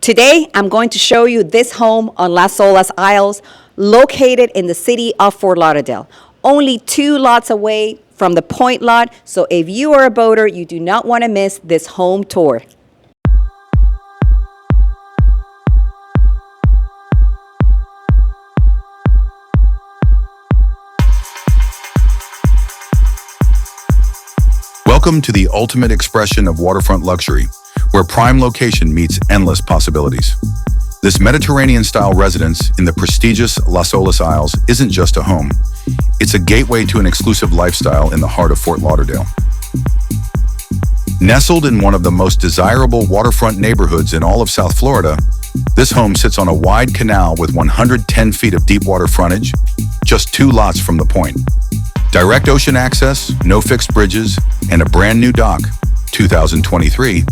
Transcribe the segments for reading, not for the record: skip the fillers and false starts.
Today, I'm going to show you this home on Las Olas Isles, located in the city of Fort Lauderdale. Only 2 lots away from the Point lot, so if you are a boater, you do not want to miss this home tour. Welcome to the ultimate expression of waterfront luxury, where prime location meets endless possibilities. This Mediterranean-style residence in the prestigious Las Olas Isles isn't just a home. It's a gateway to an exclusive lifestyle in the heart of Fort Lauderdale. Nestled in one of the most desirable waterfront neighborhoods in all of South Florida, this home sits on a wide canal with 110 feet of deep water frontage, just 2 lots from the point. Direct ocean access, no fixed bridges, and a brand new dock, 2023,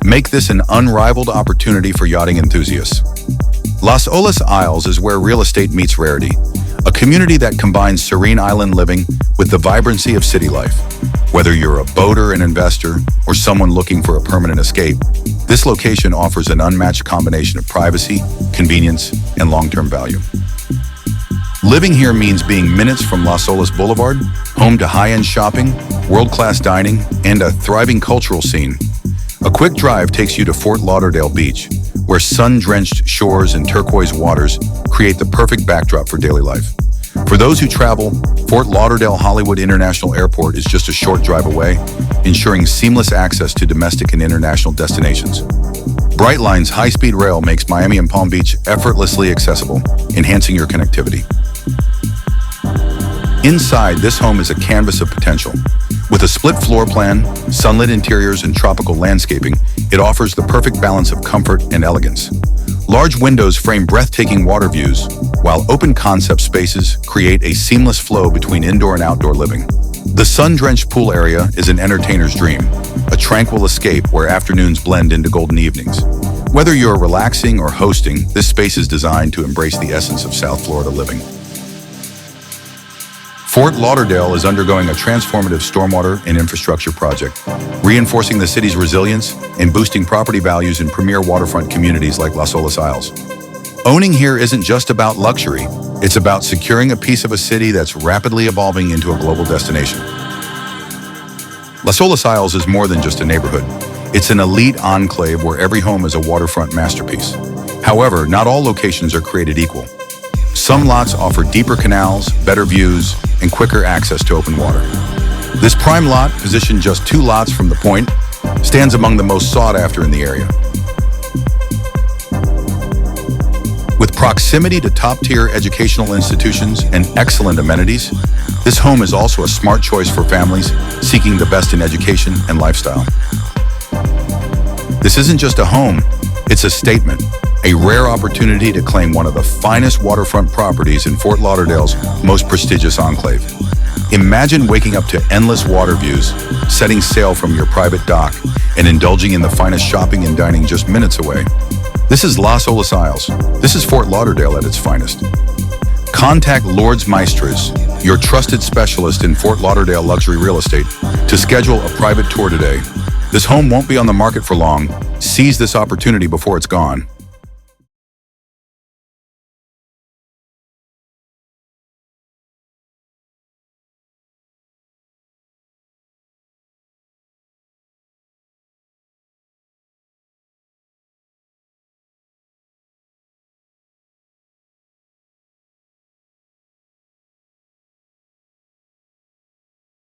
make this an unrivaled opportunity for yachting enthusiasts. Las Olas Isles is where real estate meets rarity, a community that combines serene island living with the vibrancy of city life. Whether you're a boater, an investor, or someone looking for a permanent escape, this location offers an unmatched combination of privacy, convenience, and long-term value. Living here means being minutes from Las Olas Boulevard, home to high-end shopping, world-class dining, and a thriving cultural scene. A quick drive takes you to Fort Lauderdale Beach, where sun-drenched shores and turquoise waters create the perfect backdrop for daily life. For those who travel, Fort Lauderdale Hollywood International Airport is just a short drive away, ensuring seamless access to domestic and international destinations. Brightline's high-speed rail makes Miami and Palm Beach effortlessly accessible, enhancing your connectivity. Inside, this home is a canvas of potential. With a split floor plan, sunlit interiors, and tropical landscaping, it offers the perfect balance of comfort and elegance. Large windows frame breathtaking water views, while open concept spaces create a seamless flow between indoor and outdoor living. The sun-drenched pool area is an entertainer's dream, a tranquil escape where afternoons blend into golden evenings. Whether you're relaxing or hosting, this space is designed to embrace the essence of South Florida living. Fort Lauderdale is undergoing a transformative stormwater and infrastructure project, reinforcing the city's resilience and boosting property values in premier waterfront communities like Las Olas Isles. Owning here isn't just about luxury, it's about securing a piece of a city that's rapidly evolving into a global destination. Las Olas Isles is more than just a neighborhood. It's an elite enclave where every home is a waterfront masterpiece. However, not all locations are created equal. Some lots offer deeper canals, better views, and quicker access to open water. This prime lot, positioned just 2 lots from the point, stands among the most sought after in the area. With proximity to top-tier educational institutions and excellent amenities, this home is also a smart choice for families seeking the best in education and lifestyle. This isn't just a home, it's a statement. A rare opportunity to claim one of the finest waterfront properties in Fort Lauderdale's most prestigious enclave. Imagine waking up to endless water views, setting sail from your private dock, and indulging in the finest shopping and dining just minutes away. This is Las Olas Isles. This is Fort Lauderdale at its finest. Contact Lourdes Maestres, your trusted specialist in Fort Lauderdale luxury real estate, to schedule a private tour today. This home won't be on the market for long. Seize this opportunity before it's gone.